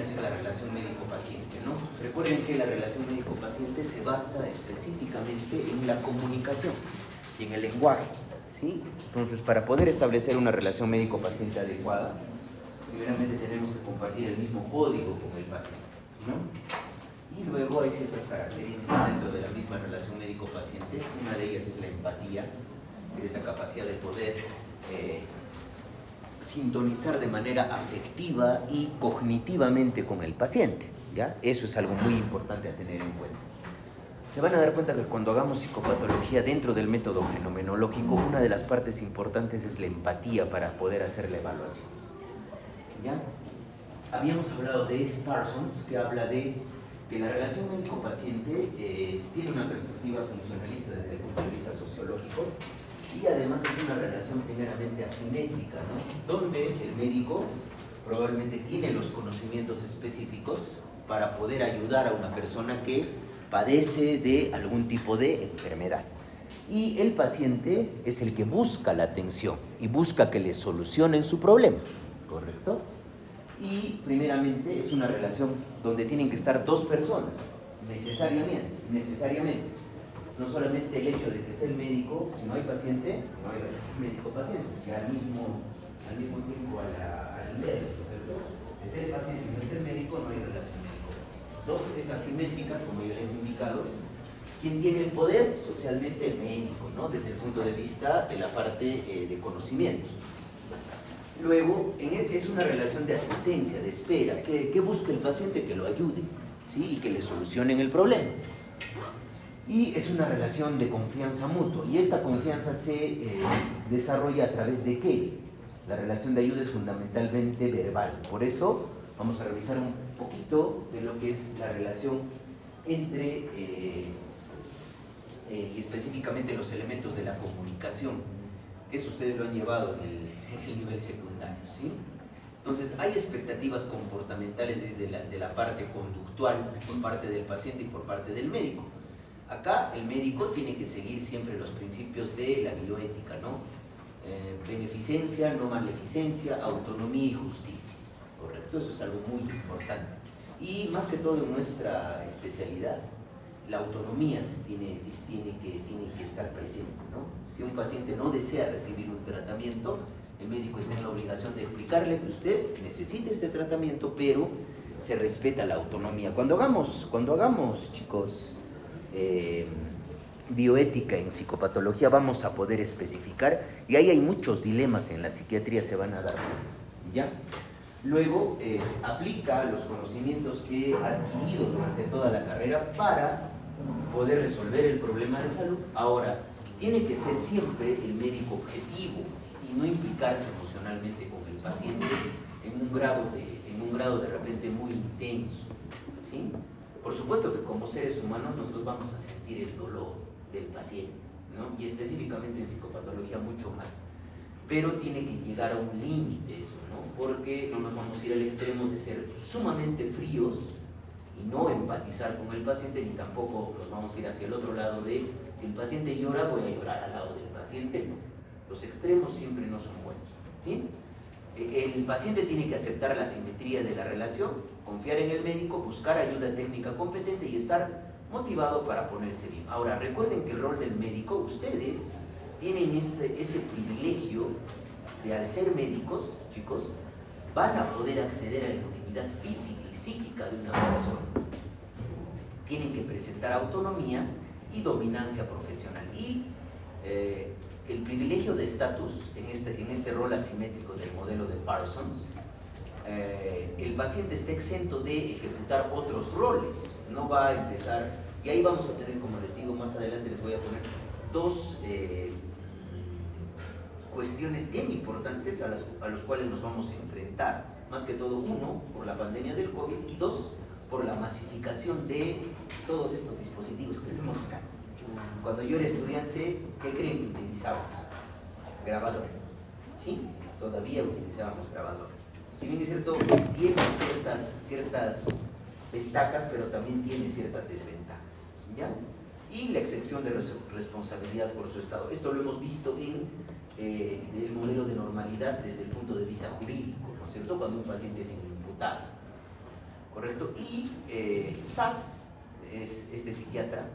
es la relación médico-paciente, ¿no? Recuerden que la relación médico-paciente se basa específicamente en la comunicación y en el lenguaje, ¿sí? Entonces, para poder establecer una relación médico-paciente adecuada, primeramente tenemos que compartir el mismo código con el paciente, ¿no? Y luego hay ciertas características dentro de la misma relación médico-paciente. Una de ellas es la empatía, es esa capacidad de poder sintonizar de manera afectiva y cognitivamente con el paciente, ¿ya? Eso es algo muy importante a tener en cuenta. Se van a dar cuenta que cuando hagamos psicopatología dentro del método fenomenológico, una de las partes importantes es la empatía para poder hacer la evaluación, ¿ya? Habíamos hablado de Parsons, que habla de que la relación médico-paciente tiene una perspectiva funcionalista desde el punto de vista sociológico, y además es una relación primeramente asimétrica, ¿no? Donde el médico probablemente tiene los conocimientos específicos para poder ayudar a una persona que padece de algún tipo de enfermedad. Y el paciente es el que busca la atención y busca que le solucionen su problema, ¿correcto? Y primeramente es una relación donde tienen que estar dos personas, necesariamente. No solamente el hecho de que esté el médico, si no hay paciente, no hay relación médico-paciente, que al mismo tiempo al inverso, ¿cierto? Esté el paciente y no esté el médico, no hay relación médico-paciente. Dos, es asimétrica, como yo les he indicado. ¿Quién tiene el poder? Socialmente el médico, ¿no? Desde el punto de vista de la parte de conocimientos. Luego, es una relación de asistencia, de espera. ¿Qué busca el paciente? Que lo ayude, ¿sí? Y que le solucionen el problema. Y es una relación de confianza mutua. Y esta confianza se desarrolla a través de ¿qué? La relación de ayuda es fundamentalmente verbal. Por eso vamos a revisar un poquito de lo que es la relación entre, y específicamente los elementos de la comunicación. Eso ustedes lo han llevado en el nivel secundario, ¿sí? Entonces, hay expectativas comportamentales de la parte conductual por parte del paciente y por parte del médico. Acá el médico tiene que seguir siempre los principios de la bioética, ¿no? Beneficencia, no maleficencia, autonomía y justicia, ¿correcto? Eso es algo muy importante. Y más que todo en nuestra especialidad, la autonomía tiene que estar presente, ¿no? Si un paciente no desea recibir un tratamiento, el médico está en la obligación de explicarle que usted necesita este tratamiento, pero se respeta la autonomía. Cuando hagamos, chicos, bioética en psicopatología, vamos a poder especificar, y ahí hay muchos dilemas en la psiquiatría, se van a dar, ¿ya? Luego aplica los conocimientos que ha adquirido durante toda la carrera para poder resolver el problema de salud. Ahora, tiene que ser siempre el médico objetivo y no implicarse emocionalmente con el paciente en un grado de repente muy intenso, ¿sí? Por supuesto que como seres humanos nosotros vamos a sentir el dolor del paciente, ¿no? Y específicamente en psicopatología mucho más. Pero tiene que llegar a un límite eso, ¿no? Porque no nos vamos a ir al extremo de ser sumamente fríos y no empatizar con el paciente, ni tampoco nos vamos a ir hacia el otro lado de si el paciente llora, voy a llorar al lado del paciente. No. Los extremos siempre no son buenos, ¿sí? El paciente tiene que aceptar la simetría de la relación, confiar en el médico, buscar ayuda técnica competente y estar motivado para ponerse bien. Ahora, recuerden que el rol del médico, ustedes tienen ese privilegio de, al ser médicos, chicos, van a poder acceder a la intimidad física y psíquica de una persona. Tienen que presentar autonomía y dominancia profesional. Y el privilegio de estatus en este rol asimétrico del modelo de Parsons, el paciente está exento de ejecutar otros roles, no va a empezar, y ahí vamos a tener, como les digo, más adelante les voy a poner dos cuestiones bien importantes a los cuales nos vamos a enfrentar, más que todo, uno, por la pandemia del COVID, y dos, por la masificación de todos estos dispositivos que vemos acá. Cuando yo era estudiante, ¿qué creen que utilizábamos? Grabador, ¿sí? Todavía utilizábamos grabador. Si bien es cierto, tiene ciertas ventajas, pero también tiene ciertas desventajas, ¿ya? Y la excepción de responsabilidad por su estado. Esto lo hemos visto en el modelo de normalidad desde el punto de vista jurídico, ¿no es cierto? Cuando un paciente es inimputado. ¿correcto? Y Sass es este psiquiatra,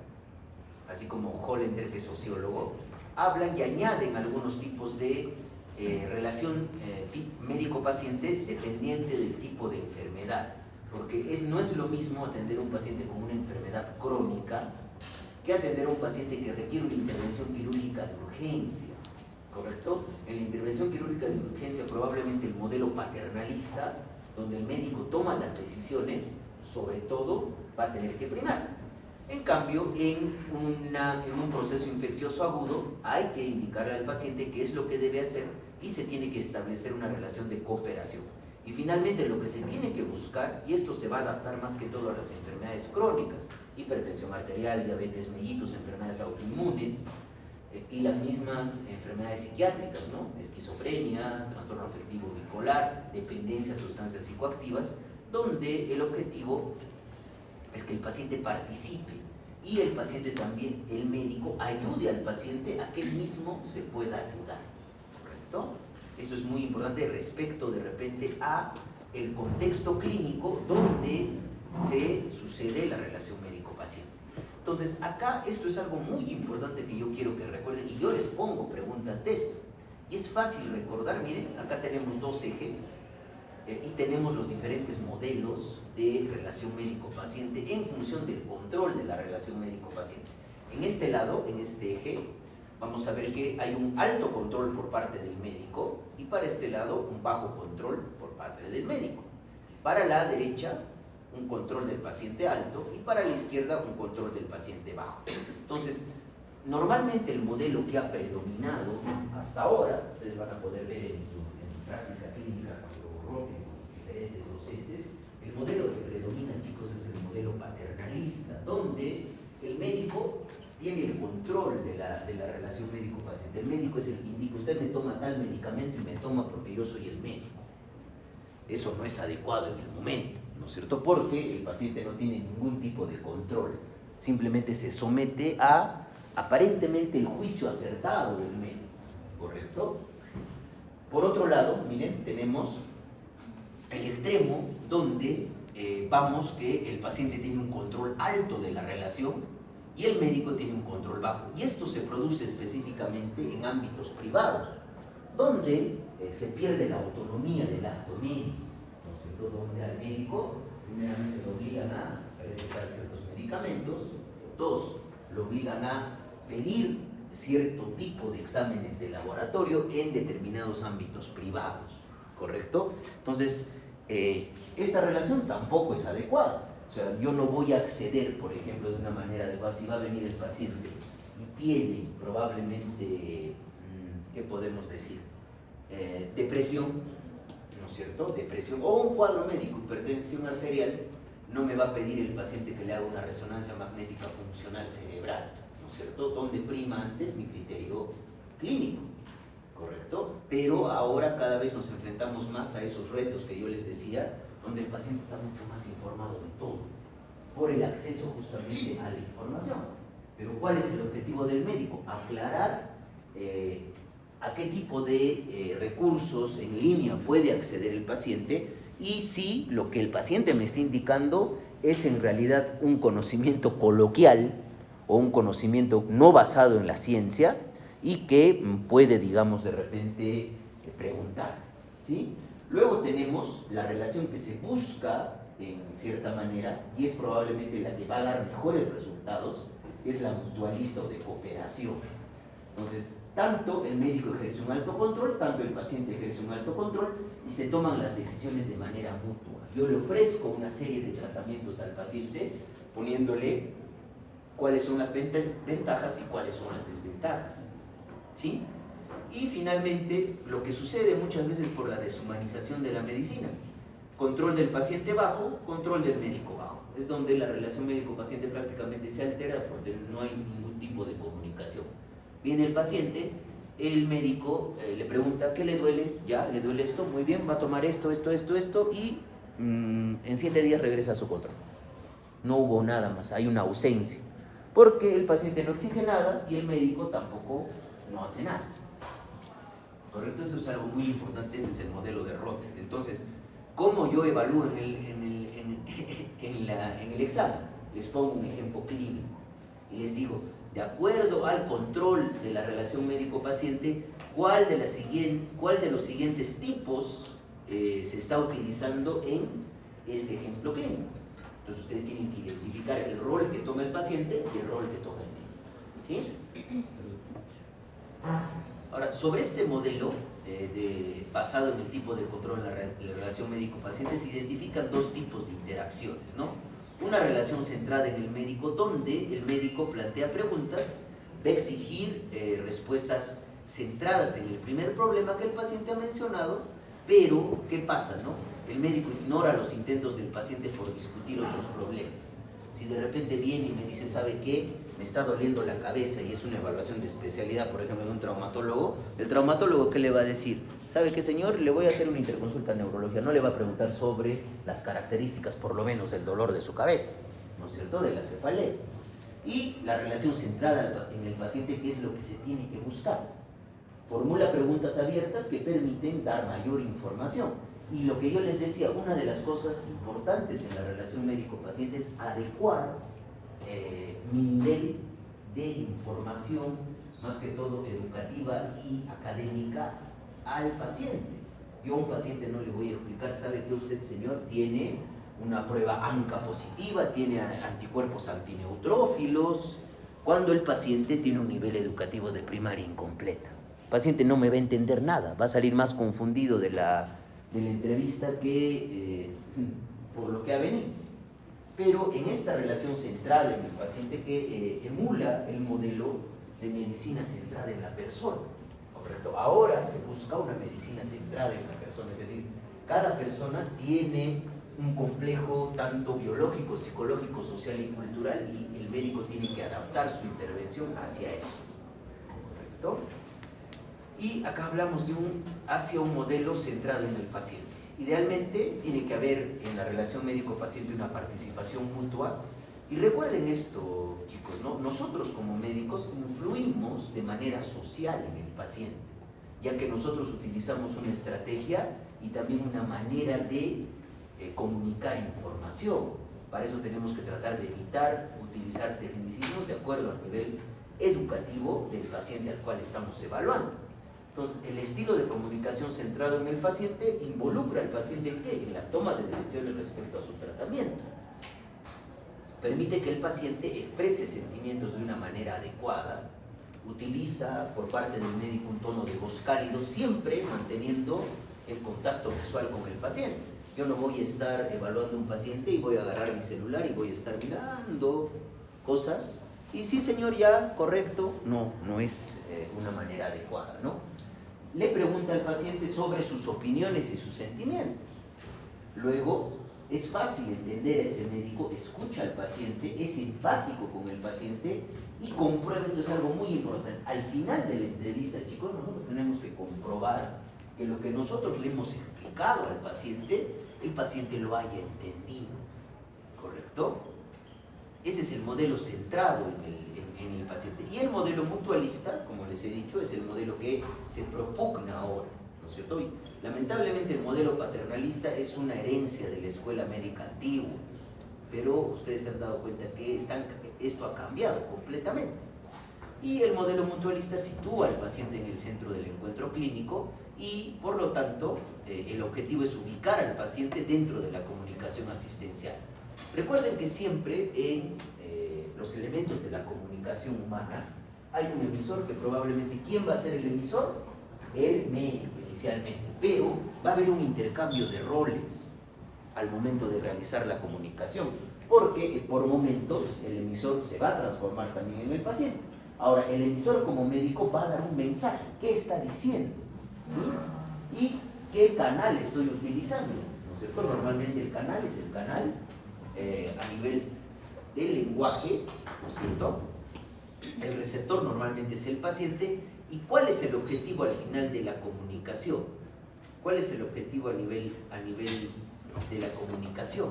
así como Hollander, que es sociólogo, hablan y añaden algunos tipos de relación médico-paciente dependiente del tipo de enfermedad, porque no es lo mismo atender a un paciente con una enfermedad crónica que atender a un paciente que requiere una intervención quirúrgica de urgencia, ¿correcto? En la intervención quirúrgica de urgencia probablemente el modelo paternalista, donde el médico toma las decisiones, sobre todo va a tener que primar. En cambio, en un proceso infeccioso agudo hay que indicarle al paciente qué es lo que debe hacer y se tiene que establecer una relación de cooperación. Y finalmente lo que se tiene que buscar, y esto se va a adaptar más que todo a las enfermedades crónicas, hipertensión arterial, diabetes mellitus, enfermedades autoinmunes, y las mismas enfermedades psiquiátricas, ¿no? Esquizofrenia, trastorno afectivo bipolar, dependencia a sustancias psicoactivas, donde el objetivo es que el paciente participe y el paciente también, el médico, ayude al paciente a que él mismo se pueda ayudar, ¿correcto? Eso es muy importante respecto de repente a el contexto clínico donde se sucede la relación médico-paciente. Entonces, acá esto es algo muy importante que yo quiero que recuerden y yo les pongo preguntas de esto. Y es fácil recordar, miren, acá tenemos dos ejes y tenemos los diferentes modelos de relación médico-paciente en función del control de la relación médico-paciente. En este lado, en este eje, vamos a ver que hay un alto control por parte del médico y para este lado un bajo control por parte del médico. Para la derecha, un control del paciente alto y para la izquierda un control del paciente bajo. Entonces, normalmente el modelo que ha predominado hasta ahora, ustedes van a poder ver en su práctica clínica cuando roten con diferentes docentes, el modelo que predomina, chicos, es el modelo paternalista, donde el médico tiene el control de la relación médico-paciente. El médico es el que indica, usted me toma tal medicamento y me toma porque yo soy el médico. Eso no es adecuado en el momento, ¿no es cierto? Porque el paciente no tiene ningún tipo de control, simplemente se somete a aparentemente el juicio acertado del médico, ¿correcto? Por otro lado, miren, tenemos el extremo donde vamos que el paciente tiene un control alto de la relación y el médico tiene un control bajo. Y esto se produce específicamente en ámbitos privados, donde se pierde la autonomía del acto médico, ¿no es cierto? Donde al médico primeramente lo obligan a recetar ciertos medicamentos, dos, lo obligan a pedir cierto tipo de exámenes de laboratorio en determinados ámbitos privados, ¿correcto? Entonces, esta relación tampoco es adecuada. O sea, yo no voy a acceder, por ejemplo, de una manera adecuada. Si va a venir el paciente y tiene probablemente, ¿qué podemos decir? Depresión, ¿no es cierto? Depresión o un cuadro médico, hipertensión arterial, no me va a pedir el paciente que le haga una resonancia magnética funcional cerebral, ¿no es cierto? Donde prima antes mi criterio clínico, ¿correcto? Pero ahora cada vez nos enfrentamos más a esos retos que yo les decía, donde el paciente está mucho más informado de todo, por el acceso justamente a la información. Pero ¿cuál es el objetivo del médico? Aclarar a qué tipo de recursos en línea puede acceder el paciente y si lo que el paciente me está indicando es en realidad un conocimiento coloquial o un conocimiento no basado en la ciencia y que puede, digamos, de repente preguntar, ¿sí? Luego tenemos la relación que se busca en cierta manera y es probablemente la que va a dar mejores resultados, es la mutualista o de cooperación. Entonces, tanto el médico ejerce un alto control, tanto el paciente ejerce un alto control y se toman las decisiones de manera mutua. Yo le ofrezco una serie de tratamientos al paciente poniéndole cuáles son las ventajas y cuáles son las desventajas, ¿sí? Y finalmente, lo que sucede muchas veces por la deshumanización de la medicina, control del paciente bajo, control del médico bajo. Es donde la relación médico-paciente prácticamente se altera porque no hay ningún tipo de comunicación. Viene el paciente, el médico le pregunta, ¿qué le duele? Ya, le duele esto, muy bien, va a tomar esto y en 7 días regresa a su control. No hubo nada más, hay una ausencia. Porque el paciente no exige nada y el médico tampoco no hace nada. ¿Correcto? Esto es algo muy importante, este es el modelo de Rotter. Entonces, ¿cómo yo evalúo en en el examen. Les pongo un ejemplo clínico y les digo, de acuerdo al control de la relación médico-paciente, ¿cuál de los siguientes tipos se está utilizando en este ejemplo clínico? Entonces ustedes tienen que identificar el rol que toma el paciente y el rol que toma el médico. ¿Sí? Ahora, sobre este modelo basado en el tipo de control en la relación médico-paciente, se identifican dos tipos de interacciones, ¿no? Una relación centrada en el médico, donde el médico plantea preguntas, va a exigir respuestas centradas en el primer problema que el paciente ha mencionado, pero ¿qué pasa, no? El médico ignora los intentos del paciente por discutir otros problemas. Si de repente viene y me dice, ¿sabe qué? Me está doliendo la cabeza y es una evaluación de especialidad, por ejemplo, de un traumatólogo, el traumatólogo, ¿qué le va a decir? ¿Sabe qué, señor? Le voy a hacer una interconsulta en neurología. No le va a preguntar sobre las características, por lo menos, del dolor de su cabeza, ¿no es cierto?, de la cefalea. Y la relación centrada en el paciente, ¿qué es lo que se tiene que buscar? Formula preguntas abiertas que permiten dar mayor información. Y lo que yo les decía, una de las cosas importantes en la relación médico-paciente es adecuar mi nivel de información, más que todo educativa y académica, al paciente. Yo a un paciente no le voy a explicar, ¿sabe que usted, señor, tiene una prueba ANCA positiva, tiene anticuerpos antineutrófilos, cuando el paciente tiene un nivel educativo de primaria incompleta? El paciente no me va a entender nada, va a salir más confundido de la entrevista que por lo que ha venido. Pero en esta relación centrada en el paciente, que emula el modelo de medicina centrada en la persona, ¿correcto? Ahora se busca una medicina centrada en la persona, es decir, cada persona tiene un complejo tanto biológico, psicológico, social y cultural, y el médico tiene que adaptar su intervención hacia eso, ¿correcto? Y acá hablamos hacia un modelo centrado en el paciente. Idealmente tiene que haber en la relación médico-paciente una participación mutua. Y recuerden esto, chicos, ¿no? Nosotros como médicos influimos de manera social en el paciente, ya que nosotros utilizamos una estrategia y también una manera de comunicar información. Para eso tenemos que tratar de evitar utilizar tecnicismos de acuerdo al nivel educativo del paciente al cual estamos evaluando. Entonces, el estilo de comunicación centrado en el paciente involucra al paciente en la toma de decisiones respecto a su tratamiento. Permite que el paciente exprese sentimientos de una manera adecuada, utiliza por parte del médico un tono de voz cálido, siempre manteniendo el contacto visual con el paciente. Yo no voy a estar evaluando a un paciente y voy a agarrar mi celular y voy a estar mirando cosas. Y sí, señor, ya, correcto. No es una manera adecuada, ¿no? Le pregunta al paciente sobre sus opiniones y sus sentimientos. Luego, es fácil entender a ese médico, escucha al paciente, es empático con el paciente y comprueba, esto es algo muy importante. Al final de la entrevista, chicos, nosotros tenemos que comprobar que lo que nosotros le hemos explicado al paciente, el paciente lo haya entendido, ¿correcto? Ese es el modelo centrado en el paciente. Y el modelo mutualista, como les he dicho, es el modelo que se propugna ahora, ¿no es cierto? Y lamentablemente el modelo paternalista es una herencia de la escuela médica antigua, pero ustedes se han dado cuenta que esto ha cambiado completamente. Y el modelo mutualista sitúa al paciente en el centro del encuentro clínico y, por lo tanto, el objetivo es ubicar al paciente dentro de la comunicación asistencial. Recuerden que siempre en los elementos de la comunicación humana hay un emisor que probablemente, ¿quién va a ser el emisor? El médico inicialmente, pero va a haber un intercambio de roles al momento de realizar la comunicación, porque por momentos el emisor se va a transformar también en el paciente. Ahora, el emisor como médico va a dar un mensaje, ¿qué está diciendo? ¿Sí? ¿Y qué canal estoy utilizando? ¿No es cierto? Normalmente el canal es el canal a nivel del lenguaje, ¿no es cierto? El receptor normalmente es el paciente. ¿Y cuál es el objetivo al final de la comunicación? ¿Cuál es el objetivo a nivel de la comunicación?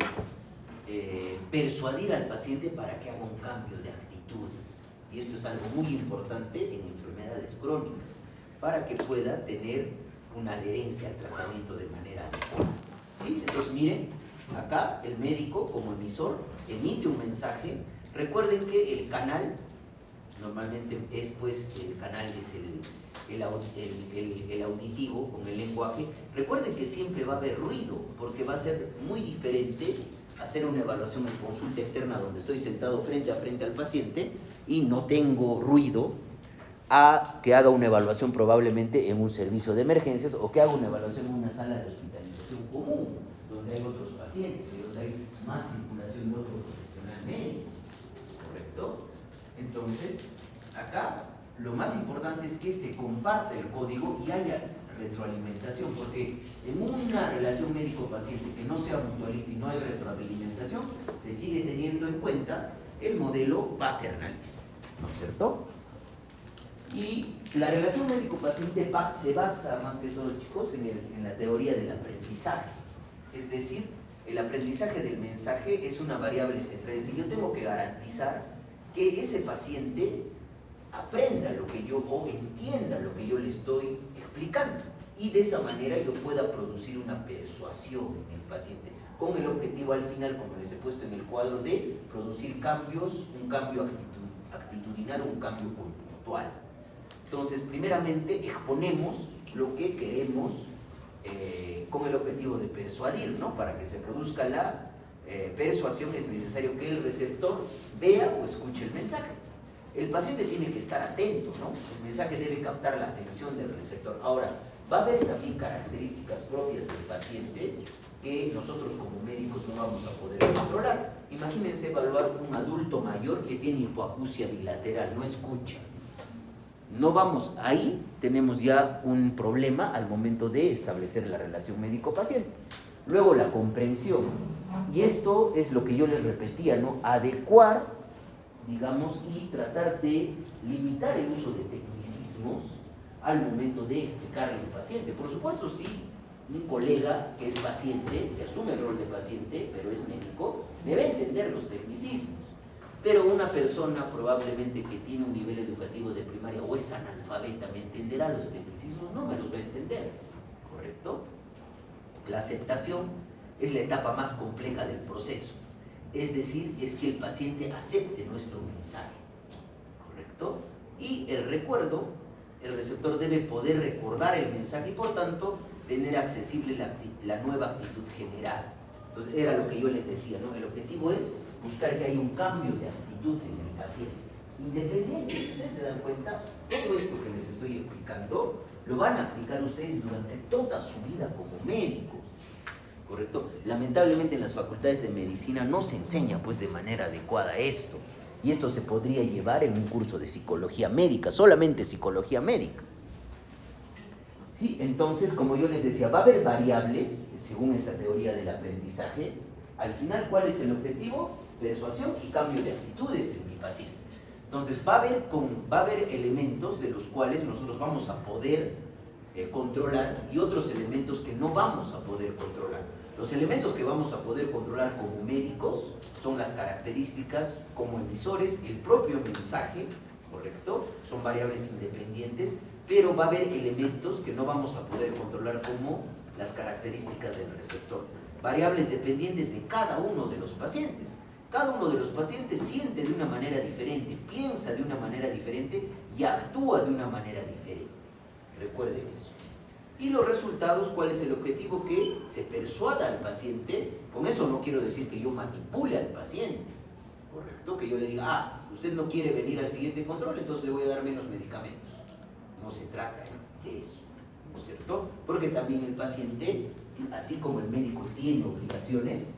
Persuadir al paciente para que haga un cambio de actitudes. Y esto es algo muy importante en enfermedades crónicas, para que pueda tener una adherencia al tratamiento de manera adecuada. ¿Sí? Entonces, miren, Acá el médico como emisor emite un mensaje. Recuerden que el canal, normalmente es pues, el canal es el auditivo con el lenguaje. Recuerden que siempre va a haber ruido, porque va a ser muy diferente hacer una evaluación en consulta externa donde estoy sentado frente a frente al paciente y no tengo ruido, a que haga una evaluación probablemente en un servicio de emergencias o que haga una evaluación en una sala de hospitalización común, donde hay otros pacientes y donde hay más circulación de otro profesional médico, ¿correcto? Entonces, acá lo más importante es que se comparte el código y haya retroalimentación, porque en una relación médico-paciente que no sea mutualista y no hay retroalimentación, se sigue teniendo en cuenta el modelo paternalista, ¿no es cierto? Y la relación médico-paciente se basa más que todo, chicos, en la teoría del aprendizaje. Es decir, el aprendizaje del mensaje es una variable central. Es decir, yo tengo que garantizar que ese paciente aprenda lo que yo, o entienda lo que yo le estoy explicando. Y de esa manera yo pueda producir una persuasión en el paciente, con el objetivo al final, como les he puesto en el cuadro, de producir cambios, un cambio actitudinal o un cambio conductual. Entonces, primeramente, exponemos lo que queremos con el objetivo de persuadir, ¿no? Para que se produzca la persuasión es necesario que el receptor vea o escuche el mensaje. El paciente tiene que estar atento, ¿no? El mensaje debe captar la atención del receptor. Ahora, va a haber también características propias del paciente que nosotros como médicos no vamos a poder controlar. Imagínense evaluar un adulto mayor que tiene hipoacusia bilateral, no escucha. No vamos, ahí tenemos ya un problema al momento de establecer la relación médico-paciente. Luego la comprensión, y esto es lo que yo les repetía, ¿no? Adecuar, digamos, y tratar de limitar el uso de tecnicismos al momento de explicarle al paciente. Por supuesto, sí, un colega que es paciente, que asume el rol de paciente, pero es médico, debe entender los tecnicismos. Pero una persona probablemente que tiene un nivel educativo de primaria o es analfabeta, ¿me entenderá los tecnicismos? No me los va a entender, ¿correcto? La aceptación es la etapa más compleja del proceso. Es decir, es que el paciente acepte nuestro mensaje, ¿correcto? Y el recuerdo, el receptor debe poder recordar el mensaje y por tanto tener accesible la nueva actitud generada. Entonces era lo que yo les decía, ¿no? El objetivo es buscar que haya un cambio de actitud en el paciente. Independiente, ustedes se dan cuenta, todo esto que les estoy explicando lo van a aplicar ustedes durante toda su vida como médicos, ¿correcto? Lamentablemente en las facultades de medicina no se enseña pues de manera adecuada esto, y esto se podría llevar en un curso de psicología médica, solamente psicología médica. Sí, entonces, como yo les decía, va a haber variables, según esta teoría del aprendizaje. Al final, ¿cuál es el objetivo? Persuasión y cambio de actitudes en mi paciente. Entonces, va a haber elementos de los cuales nosotros vamos a poder controlar y otros elementos que no vamos a poder controlar. Los elementos que vamos a poder controlar como médicos son las características como emisores, el propio mensaje, ¿correcto? Son variables independientes, pero va a haber elementos que no vamos a poder controlar como las características del receptor. Variables dependientes de cada uno de los pacientes. Cada uno de los pacientes siente de una manera diferente, piensa de una manera diferente y actúa de una manera diferente. Recuerden eso. Y los resultados, ¿cuál es el objetivo? Que se persuada al paciente. Con eso no quiero decir que yo manipule al paciente, ¿correcto? Que yo le diga, usted no quiere venir al siguiente control, entonces le voy a dar menos medicamentos. No se trata de eso, ¿no es cierto? Porque también el paciente, así como el médico tiene obligaciones,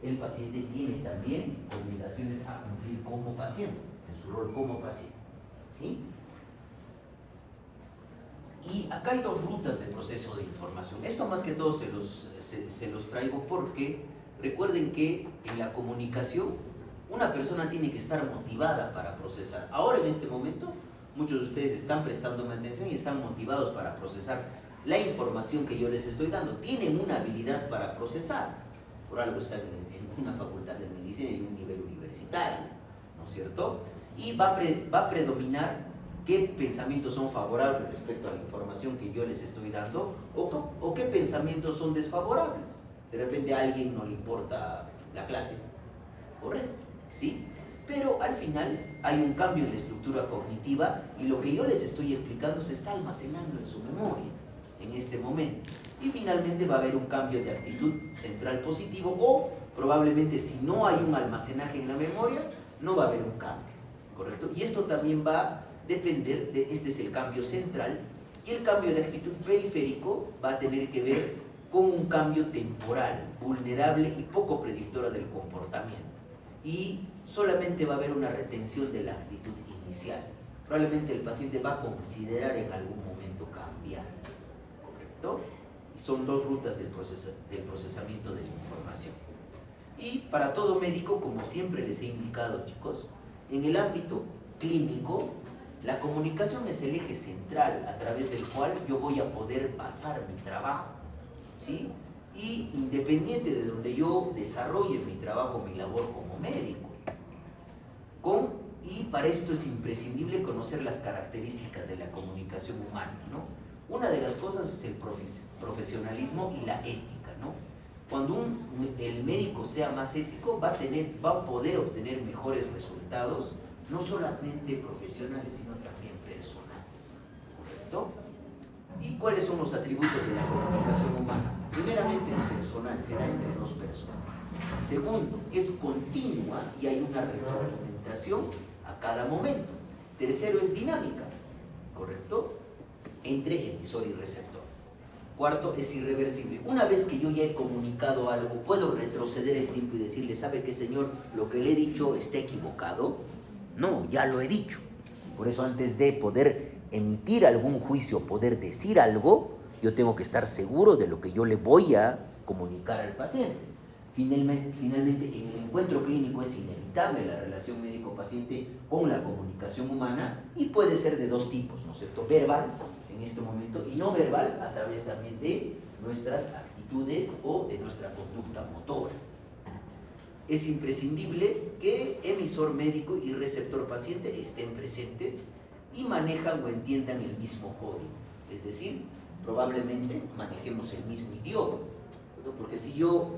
el paciente tiene también obligaciones a cumplir como paciente, en su rol como paciente, ¿sí? Y acá hay dos rutas de proceso de información. Esto más que todo se los traigo porque recuerden que en la comunicación una persona tiene que estar motivada para procesar. Ahora en este momento muchos de ustedes están prestándome atención y están motivados para procesar la información que yo les estoy dando. Tienen una habilidad para procesar. Por algo están en una facultad de medicina en un nivel universitario, ¿no es cierto? Y va a predominar qué pensamientos son favorables respecto a la información que yo les estoy dando o qué pensamientos son desfavorables. De repente a alguien no le importa la clase, correcto, ¿sí? Pero al final hay un cambio en la estructura cognitiva y lo que yo les estoy explicando se está almacenando en su memoria en este momento. Y finalmente va a haber un cambio de actitud central positivo o probablemente si no hay un almacenaje en la memoria, no va a haber un cambio, ¿correcto? Y esto también va a depender de, este es el cambio central, y el cambio de actitud periférico va a tener que ver con un cambio temporal, vulnerable y poco predictora del comportamiento. Y solamente va a haber una retención de la actitud inicial. Probablemente el paciente va a considerar en algún momento cambiar, ¿correcto? Y son dos rutas del procesamiento de la información. Y para todo médico, como siempre les he indicado, chicos, en el ámbito clínico, la comunicación es el eje central a través del cual yo voy a poder basar mi trabajo, ¿sí? Y independiente de donde yo desarrolle mi trabajo, mi labor como médico, y para esto es imprescindible conocer las características de la comunicación humana, ¿no? Una de las cosas es el profesionalismo y la ética, ¿no? Cuando el médico sea más ético, va a poder obtener mejores resultados, no solamente profesionales, sino también personales, ¿correcto? ¿Y cuáles son los atributos de la comunicación humana? Primeramente es personal, será entre dos personas. Segundo, es continua y hay una retroalimentación a cada momento. Tercero, es dinámica, ¿correcto? Entre emisor y receptor. Cuarto, es irreversible. Una vez que yo ya he comunicado algo, ¿puedo retroceder el tiempo y decirle, ¿sabe qué, señor? Lo que le he dicho está equivocado. No, ya lo he dicho. Por eso antes de poder emitir algún juicio, poder decir algo, yo tengo que estar seguro de lo que yo le voy a comunicar al paciente. Finalmente, en el encuentro clínico es inevitable la relación médico-paciente con la comunicación humana y puede ser de dos tipos, ¿no es cierto? Verbal, en este momento, y no verbal, a través también de nuestras actitudes o de nuestra conducta motora. Es imprescindible que emisor médico y receptor paciente estén presentes y manejan o entiendan el mismo código. Es decir, probablemente manejemos el mismo idioma, ¿no? Porque si yo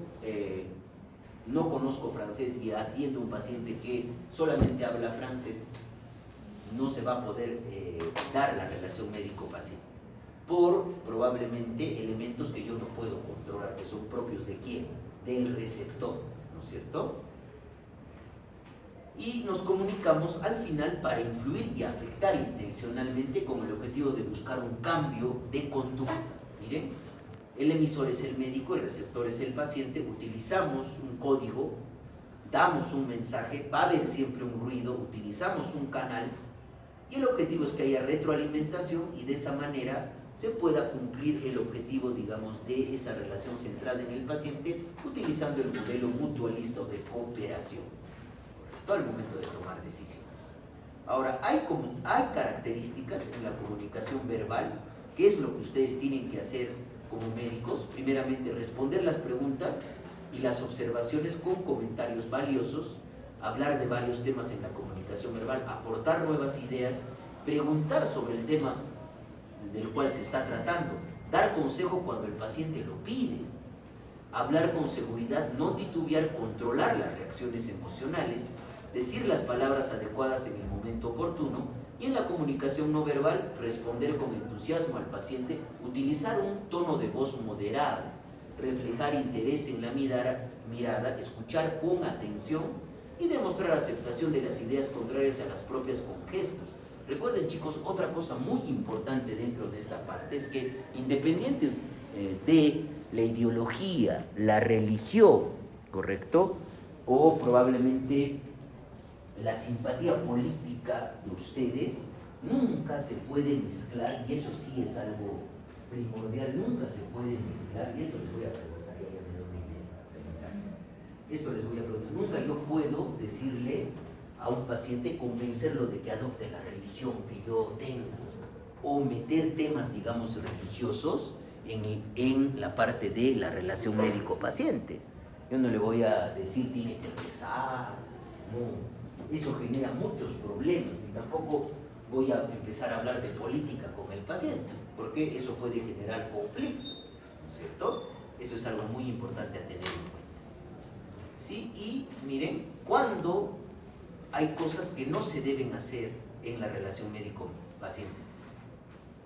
no conozco francés y atiendo a un paciente que solamente habla francés, no se va a poder dar la relación médico-paciente por probablemente elementos que yo no puedo controlar, que son propios de quién, del receptor, ¿no es cierto? Y nos comunicamos al final para influir y afectar intencionalmente con el objetivo de buscar un cambio de conducta. Miren, el emisor es el médico, el receptor es el paciente, utilizamos un código, damos un mensaje, va a haber siempre un ruido, utilizamos un canal y el objetivo es que haya retroalimentación y de esa manera se pueda cumplir el objetivo, digamos, de esa relación centrada en el paciente utilizando el modelo mutualista de cooperación al momento de tomar decisiones. Ahora, hay características en la comunicación verbal, que es lo que ustedes tienen que hacer como médicos. Primeramente, responder las preguntas y las observaciones con comentarios valiosos, hablar de varios temas en la comunicación verbal, aportar nuevas ideas, preguntar sobre el tema del cual se está tratando, dar consejo cuando el paciente lo pide, hablar con seguridad, no titubear, controlar las reacciones emocionales, decir las palabras adecuadas en el momento oportuno y en la comunicación no verbal, responder con entusiasmo al paciente, utilizar un tono de voz moderado, reflejar interés en la mirada, escuchar con atención y demostrar aceptación de las ideas contrarias a las propias con gestos. Recuerden, chicos, otra cosa muy importante dentro de esta parte es que independiente de la ideología, la religión, ¿correcto? O probablemente la simpatía política de ustedes, nunca se puede mezclar, y eso sí es algo primordial, nunca se puede mezclar, y esto les voy a preguntar, ya me doy una idea, esto les voy a preguntar, nunca yo puedo decirle a un paciente, convencerlo de que adopte la religión que yo tengo, o meter temas, digamos, religiosos en la parte de la relación médico-paciente. Yo no le voy a decir, tiene que rezar, no. Eso genera muchos problemas, y tampoco voy a empezar a hablar de política con el paciente, porque eso puede generar conflicto, ¿no es cierto? Eso es algo muy importante a tener en cuenta. ¿Sí? Y miren, cuando hay cosas que no se deben hacer en la relación médico-paciente.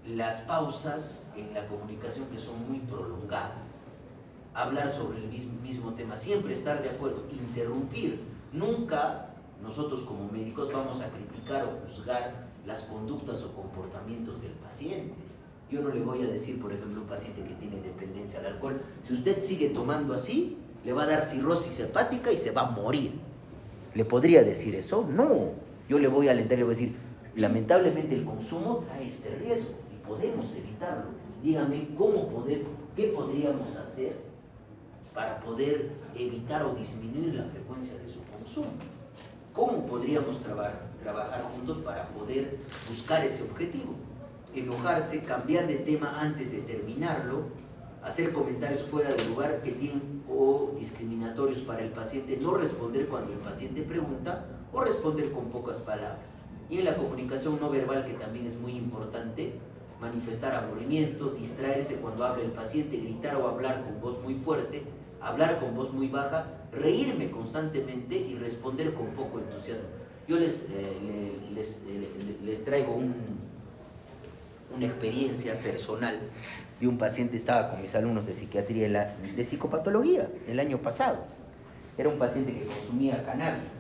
Las pausas en la comunicación que son muy prolongadas. Hablar sobre el mismo tema, siempre estar de acuerdo, interrumpir. Nunca nosotros como médicos vamos a criticar o juzgar las conductas o comportamientos del paciente. Yo no le voy a decir, por ejemplo, a un paciente que tiene dependencia al alcohol, si usted sigue tomando así, le va a dar cirrosis hepática y se va a morir. ¿Le podría decir eso? No. Yo le voy a alentar y le voy a decir, lamentablemente el consumo trae este riesgo y podemos evitarlo. Dígame, ¿qué podríamos hacer para poder evitar o disminuir la frecuencia de su consumo? ¿Cómo podríamos trabajar juntos para poder buscar ese objetivo? Enojarse, cambiar de tema antes de terminarlo, hacer comentarios fuera de lugar que tienen o discriminatorios para el paciente, no responder cuando el paciente pregunta o responder con pocas palabras. Y en la comunicación no verbal, que también es muy importante, manifestar aburrimiento, distraerse cuando habla el paciente, gritar o hablar con voz muy fuerte, hablar con voz muy baja, reírme constantemente y responder con poco entusiasmo. Yo les traigo una experiencia personal de un paciente. Estaba con mis alumnos de psiquiatría de psicopatología el año pasado. Era un paciente que consumía cannabis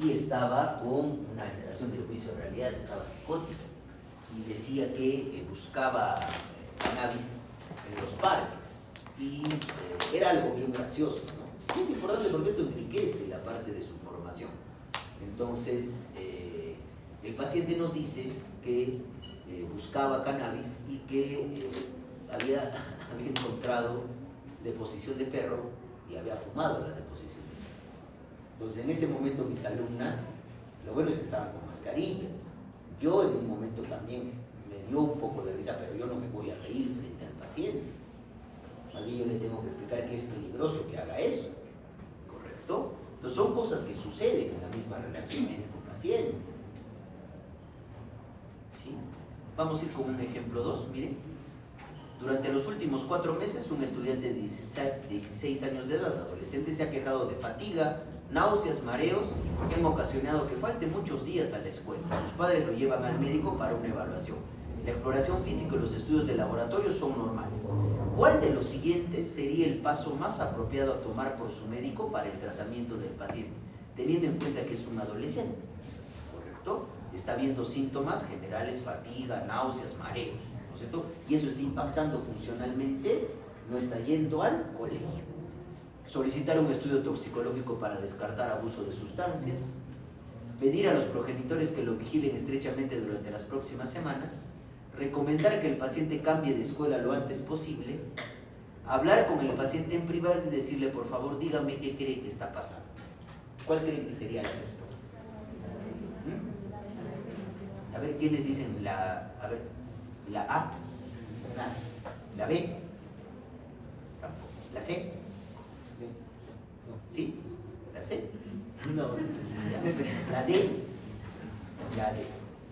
y estaba con una alteración del juicio de realidad, estaba psicótico y decía que buscaba cannabis en los parques y era algo bien gracioso, ¿no? Y es importante porque esto enriquece la parte de su formación. Entonces el paciente nos dice que buscaba cannabis y que había encontrado deposición de perro y había fumado la deposición de perro. Entonces en ese momento mis alumnas, lo bueno es que estaban con mascarillas. Yo en un momento también me dio un poco de risa, pero yo no me voy a reír frente al paciente. Más bien yo le tengo que explicar que es peligroso que haga eso, ¿correcto? Entonces son cosas que suceden en la misma relación médico-paciente. ¿Sí? Vamos a ir con un ejemplo 2, miren. Durante los últimos 4 meses, un estudiante de 16 años de edad, adolescente, se ha quejado de fatiga, náuseas, mareos, que han ocasionado que falte muchos días a la escuela. Sus padres lo llevan al médico para una evaluación. La exploración física y los estudios de laboratorio son normales. ¿Cuál de los siguientes sería el paso más apropiado a tomar por su médico para el tratamiento del paciente, teniendo en cuenta que es un adolescente? ¿Correcto? Está viendo síntomas generales, fatiga, náuseas, mareos, ¿no es cierto? Y eso está impactando funcionalmente, no está yendo al colegio. Solicitar un estudio toxicológico para descartar abuso de sustancias, pedir a los progenitores que lo vigilen estrechamente durante las próximas semanas, recomendar que el paciente cambie de escuela lo antes posible, hablar con el paciente en privado y decirle, por favor, dígame qué cree que está pasando. ¿Cuál creen que sería la respuesta? A ver, ¿quiénes dicen la A? ¿La B? Tampoco. ¿La C? ¿Sí? ¿La C? No. ¿La D? La D.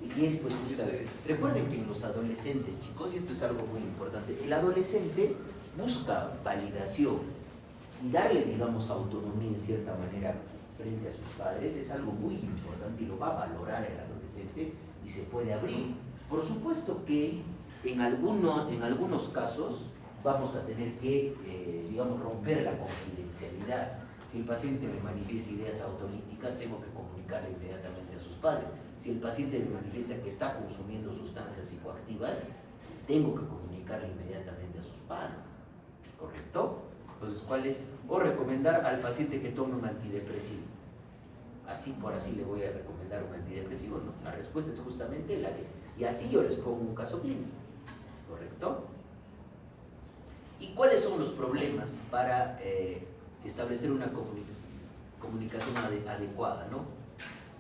Y es pues justamente. Recuerden que en los adolescentes, chicos, y esto es algo muy importante, el adolescente busca validación y darle, digamos, autonomía en cierta manera frente a sus padres es algo muy importante y lo va a valorar el adolescente y se puede abrir. Por supuesto que en algunos casos vamos a tener que, digamos, romper la confidencialidad. Si el paciente me manifiesta ideas autolíticas, tengo que comunicarle inmediatamente a sus padres. Si el paciente me manifiesta que está consumiendo sustancias psicoactivas, tengo que comunicarle inmediatamente a sus padres. ¿Correcto? Entonces, ¿cuál es? O recomendar al paciente que tome un antidepresivo. Así por así le voy a recomendar un antidepresivo, ¿no? La respuesta es justamente la de, y así yo les pongo un caso clínico. ¿Correcto? ¿Y cuáles son los problemas para establecer una comunicación adecuada, ¿no?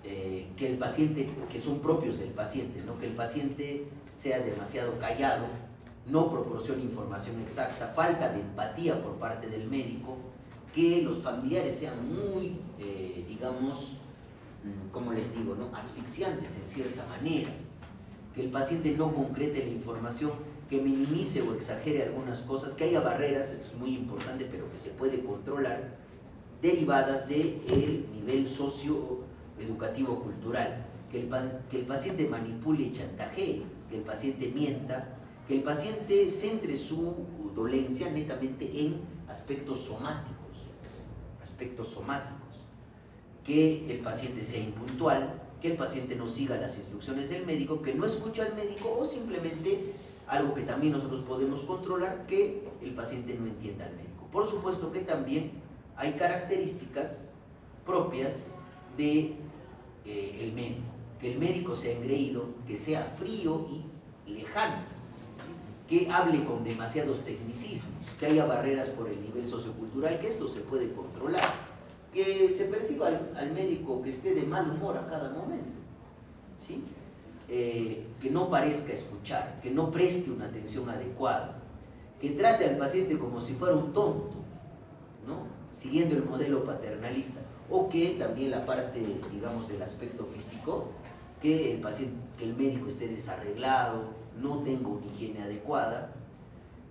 Que el paciente, que son propios del paciente, ¿no? Que el paciente sea demasiado callado, no proporciona información exacta, falta de empatía por parte del médico, que los familiares sean muy, digamos, ¿cómo les digo, no? Asfixiantes en cierta manera, que el paciente no concrete la información, que minimice o exagere algunas cosas, que haya barreras, esto es muy importante, pero que se puede controlar, derivadas del nivel socioeducativo cultural, que el paciente manipule y chantajee, que el paciente mienta, que el paciente centre su dolencia netamente en aspectos somáticos, que el paciente sea impuntual, que el paciente no siga las instrucciones del médico, que no escucha al médico, o simplemente algo que también nosotros podemos controlar, que el paciente no entienda al médico. Por supuesto que también hay características propias de el médico, que el médico sea engreído, que sea frío y lejano, que hable con demasiados tecnicismos, que haya barreras por el nivel sociocultural, que esto se puede controlar, que se perciba al médico que esté de mal humor a cada momento, ¿sí? Que no parezca escuchar, que no preste una atención adecuada, que trate al paciente como si fuera un tonto, ¿no? Siguiendo el modelo paternalista, o que también la parte, digamos, del aspecto físico, que el médico esté desarreglado, no tenga una higiene adecuada,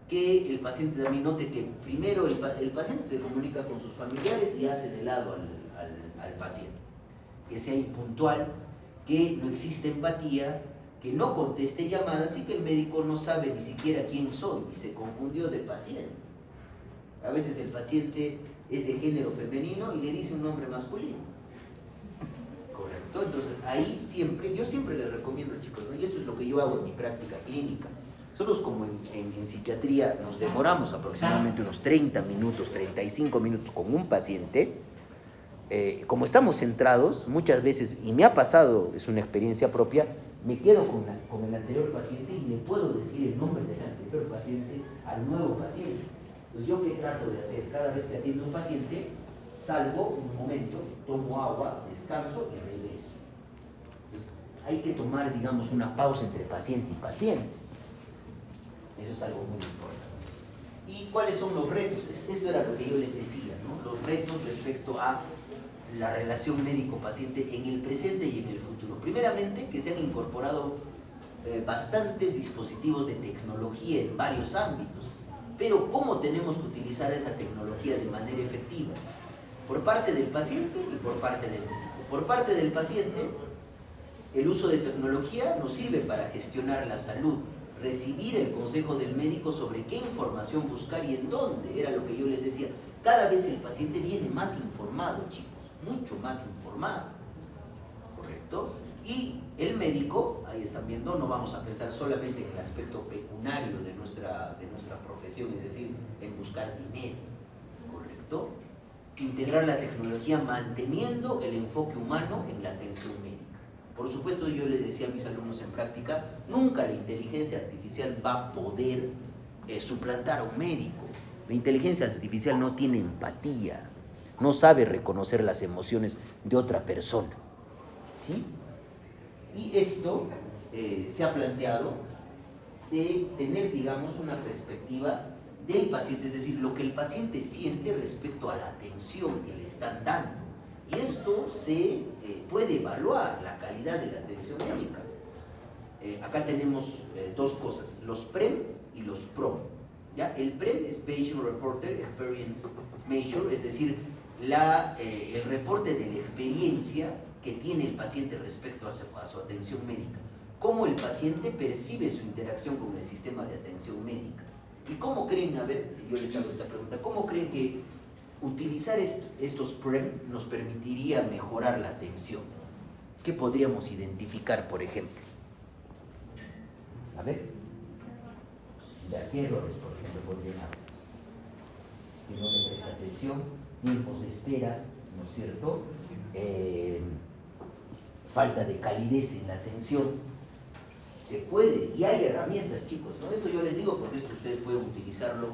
que el paciente también note que primero el paciente se comunica con sus familiares y hace de lado al paciente, que sea impuntual, que no existe empatía, que no conteste llamadas, y que el médico no sabe ni siquiera quién soy y se confundió de paciente. A veces el paciente es de género femenino y le dice un nombre masculino. Correcto. Entonces ahí yo siempre les recomiendo, chicos, ¿no? Y esto es lo que yo hago en mi práctica clínica. Nosotros, como en psiquiatría nos demoramos aproximadamente unos 30 minutos, 35 minutos con un paciente, como estamos centrados, muchas veces, y me ha pasado, es una experiencia propia, me quedo con el anterior paciente y le puedo decir el nombre del anterior paciente al nuevo paciente. Entonces, ¿yo qué trato de hacer? Cada vez que atiendo a un paciente, salgo un momento, tomo agua, descanso y regreso. Entonces, hay que tomar, digamos, una pausa entre paciente y paciente. Eso es algo muy importante. ¿Y cuáles son los retos? Esto era lo que yo les decía, ¿no? Los retos respecto a la relación médico-paciente en el presente y en el futuro. Primeramente, que se han incorporado bastantes dispositivos de tecnología en varios ámbitos. Pero ¿cómo tenemos que utilizar esa tecnología de manera efectiva? Por parte del paciente y por parte del médico. Por parte del paciente, el uso de tecnología nos sirve para gestionar la salud, recibir el consejo del médico sobre qué información buscar y en dónde. Era lo que yo les decía. Cada vez el paciente viene más informado, chicos, mucho más informado. ¿Correcto? Y el médico, ahí están viendo, no vamos a pensar solamente en el aspecto pecuniario de nuestra profesión, es decir, en buscar dinero. ¿Correcto? Integrar la tecnología manteniendo el enfoque humano en la atención médica. Por supuesto, yo les decía a mis alumnos en práctica, nunca la inteligencia artificial va a poder suplantar a un médico. La inteligencia artificial no tiene empatía, no sabe reconocer las emociones de otra persona. ¿Sí? Y esto se ha planteado de tener, digamos, una perspectiva del paciente, es decir, lo que el paciente siente respecto a la atención que le están dando. Y esto se puede evaluar la calidad de la atención médica. Acá tenemos dos cosas, los PREM y los PROM. ¿Ya? El PREM es Patient Reported Experience Measure, es decir, el reporte de la experiencia que tiene el paciente respecto a su atención médica. Cómo el paciente percibe su interacción con el sistema de atención médica. ¿Y cómo creen, a ver, yo les hago esta pregunta, cómo creen que utilizar estos PREM nos permitiría mejorar la atención? ¿Qué podríamos identificar, por ejemplo? A ver. ¿Ya qué errores, por ejemplo, podrían haber? Que no le presta atención, tiempos de espera, ¿no es cierto? Falta de calidez en la atención. Se puede, y hay herramientas, chicos, ¿no? Esto yo les digo porque esto ustedes pueden utilizarlo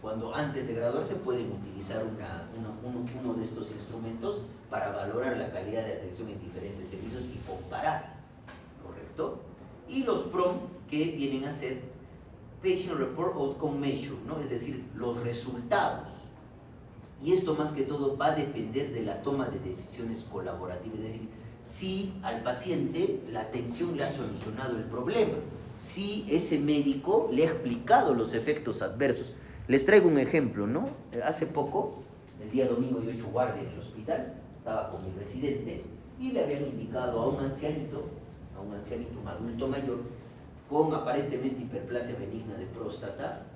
cuando antes de graduarse pueden utilizar uno de estos instrumentos para valorar la calidad de atención en diferentes servicios y comparar, ¿correcto? Y los PROM, que vienen a ser Patient Report Outcome Measure, ¿no? Es decir, los resultados. Y esto más que todo va a depender de la toma de decisiones colaborativas, es decir, si al paciente la atención le ha solucionado el problema. si ese médico le ha explicado los efectos adversos. Les traigo un ejemplo, ¿no? Hace poco, el día domingo yo he hecho guardia en el hospital, estaba con mi residente y le habían indicado a un ancianito, un adulto mayor, con aparentemente hiperplasia benigna de próstata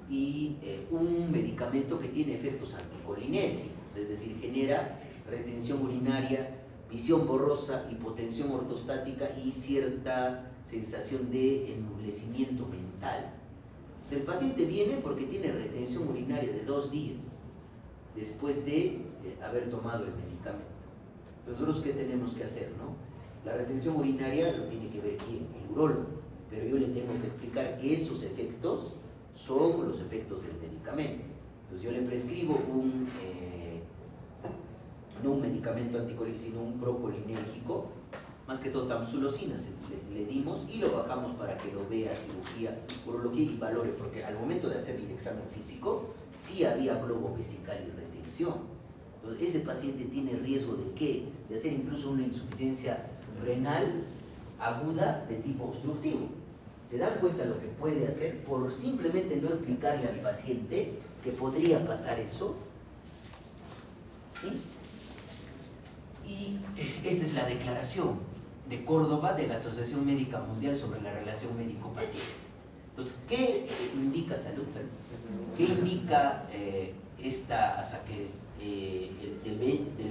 y un medicamento que tiene efectos anticolinérgicos, es decir, genera retención urinaria, visión borrosa, hipotensión ortostática y cierta sensación de ennublecimiento mental. Entonces, el paciente viene porque tiene retención urinaria de 2 días después de haber tomado el medicamento. Nosotros, ¿qué tenemos que hacer, no? La retención urinaria lo tiene que ver quién, el urólogo, pero yo le tengo que explicar que esos efectos son los efectos del medicamento. Entonces yo le prescribo no un medicamento anticolinérgico, sino un procolinérgico, más que todo tamsulosina le dimos y lo bajamos para que lo vea cirugía, urología y valore, porque al momento de hacer el examen físico sí había globo vesical y retención. Entonces ese paciente tiene riesgo de ¿qué? De hacer incluso una insuficiencia renal aguda de tipo obstructivo. ¿Se dan cuenta lo que puede hacer por simplemente no explicarle al paciente que podría pasar eso? ¿Sí? Y esta es la declaración de Córdoba de la Asociación Médica Mundial sobre la relación médico-paciente. Entonces, ¿qué indica salud? ¿Qué indica esta hasta que del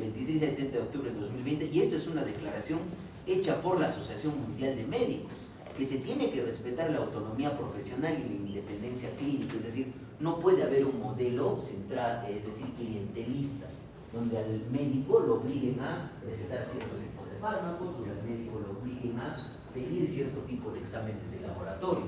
26 al 30 de octubre de 2020? Y esto es una declaración hecha por la Asociación Mundial de Médicos, que se tiene que respetar la autonomía profesional y la independencia clínica, es decir, no puede haber un modelo central, es decir, clientelista, donde al médico lo obliguen a recetar cierto tipo de fármacos, o al médico lo obliguen a pedir cierto tipo de exámenes de laboratorio.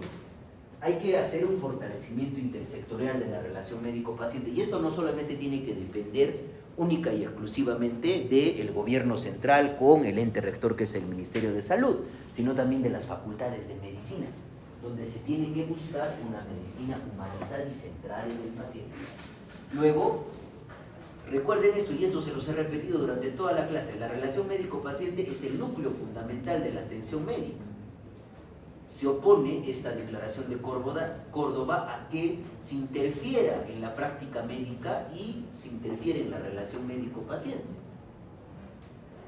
Hay que hacer un fortalecimiento intersectorial de la relación médico-paciente, y esto no solamente tiene que depender única y exclusivamente del gobierno central con el ente rector que es el Ministerio de Salud, sino también de las facultades de medicina, donde se tiene que buscar una medicina humanizada y centrada en el paciente. Luego, recuerden esto, y esto se los he repetido durante toda la clase, la relación médico-paciente es el núcleo fundamental de la atención médica. Se opone esta declaración de Córdoba a que se interfiera en la práctica médica y se interfiere en la relación médico-paciente.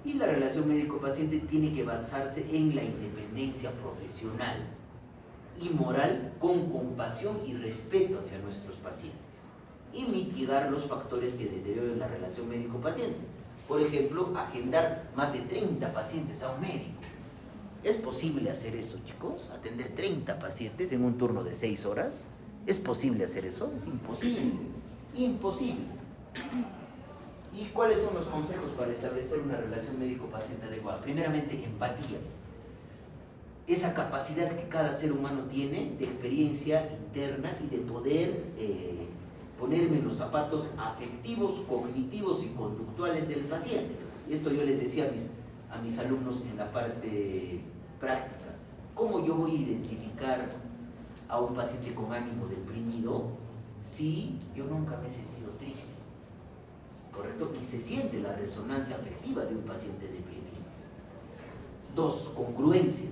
Y la relación médico-paciente tiene que basarse en la independencia profesional y moral con compasión y respeto hacia nuestros pacientes y mitigar los factores que deterioren la relación médico-paciente. Por ejemplo, agendar más de 30 pacientes a un médico. ¿Es posible hacer eso, chicos? ¿Atender 30 pacientes en un turno de 6 horas? ¿Es posible hacer eso? Es imposible. Imposible. ¿Y cuáles son los consejos para establecer una relación médico-paciente adecuada? Primeramente, empatía. Esa capacidad que cada ser humano tiene de experiencia interna y de poder ponerme en los zapatos afectivos, cognitivos y conductuales del paciente. Esto yo les decía a mis alumnos en la parte práctica. ¿Cómo yo voy a identificar a un paciente con ánimo deprimido si yo nunca me he sentido triste? ¿Correcto? Y se siente la resonancia afectiva de un paciente deprimido. 2, congruencia.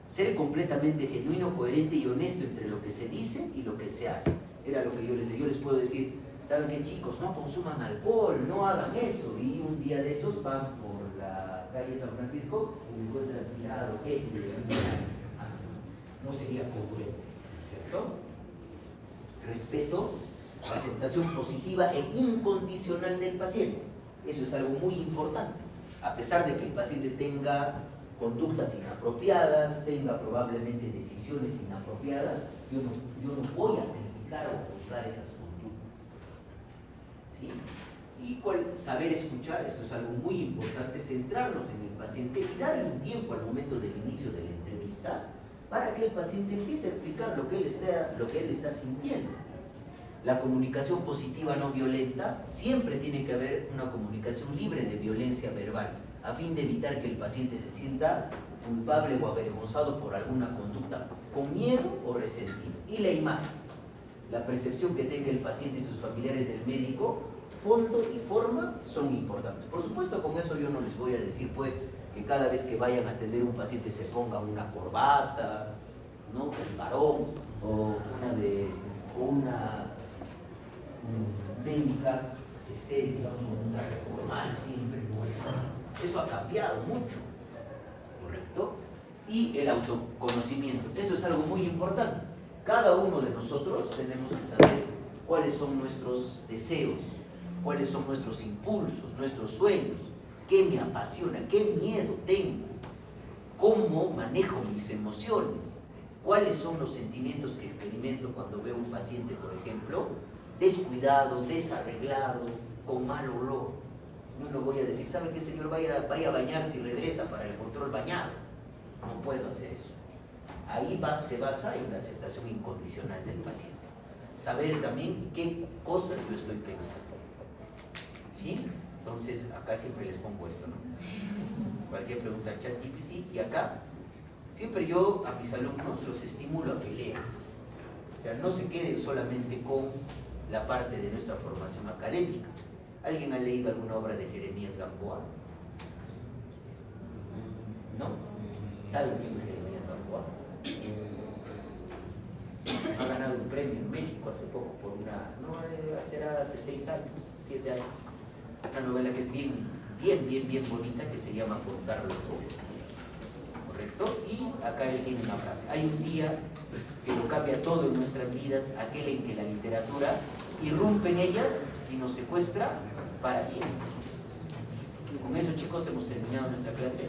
Ser completamente genuino, coherente y honesto entre lo que se dice y lo que se hace. Era lo que yo les decía. Yo les puedo decir, ¿saben qué, chicos? No consuman alcohol, no hagan eso. Y un día de esos van por la calle San Francisco y me encuentran tirado, no sería congruente, ¿cierto? Respeto, aceptación positiva e incondicional del paciente. Eso es algo muy importante. A pesar de que el paciente tenga conductas inapropiadas, tenga probablemente decisiones inapropiadas, yo no voy a criticar o juzgar esas conductas. ¿Sí? Y saber escuchar, esto es algo muy importante, centrarnos en el paciente y darle un tiempo al momento del inicio de la entrevista para que el paciente empiece a explicar lo que él está sintiendo. La comunicación positiva no violenta, siempre tiene que haber una comunicación libre de violencia verbal, a fin de evitar que el paciente se sienta culpable o avergonzado por alguna conducta con miedo o resentido. Y la imagen, la percepción que tenga el paciente y sus familiares del médico, fondo y forma son importantes. Por supuesto, con eso yo no les voy a decir pues que cada vez que vayan a atender a un paciente se ponga una corbata, ¿no? El varón o una médica que esté, digamos, con un traje formal siempre, no es así. Eso ha cambiado mucho, ¿correcto? Y el autoconocimiento, esto es algo muy importante. Cada uno de nosotros tenemos que saber cuáles son nuestros deseos, cuáles son nuestros impulsos, nuestros sueños, qué me apasiona, qué miedo tengo, cómo manejo mis emociones, cuáles son los sentimientos que experimento cuando veo un paciente, por ejemplo, descuidado, desarreglado, con mal olor. No voy a decir, ¿sabe qué, señor? Vaya a bañarse y regresa para el control bañado. No puedo hacer eso. Ahí se basa en la aceptación incondicional del paciente. Saber también qué cosas yo estoy pensando. ¿Sí? Entonces, acá siempre les pongo esto, ¿no? Cualquier pregunta, ChatGPT, y acá, siempre yo a mis alumnos los estimulo a que lean. O sea, no se queden solamente con la parte de nuestra formación académica. ¿Alguien ha leído alguna obra de Jeremías Gamboa? ¿No? ¿Saben quién es Jeremías Gamboa? Ha ganado un premio en México hace poco por hace 6 años, 7 años. Una novela que es bien bonita, que se llama Contarlo Todo. ¿Correcto? Y acá él tiene una frase: hay un día que lo cambia todo en nuestras vidas, aquel en que la literatura irrumpe en ellas y nos secuestra para siempre. Con eso, chicos, hemos terminado nuestra clase.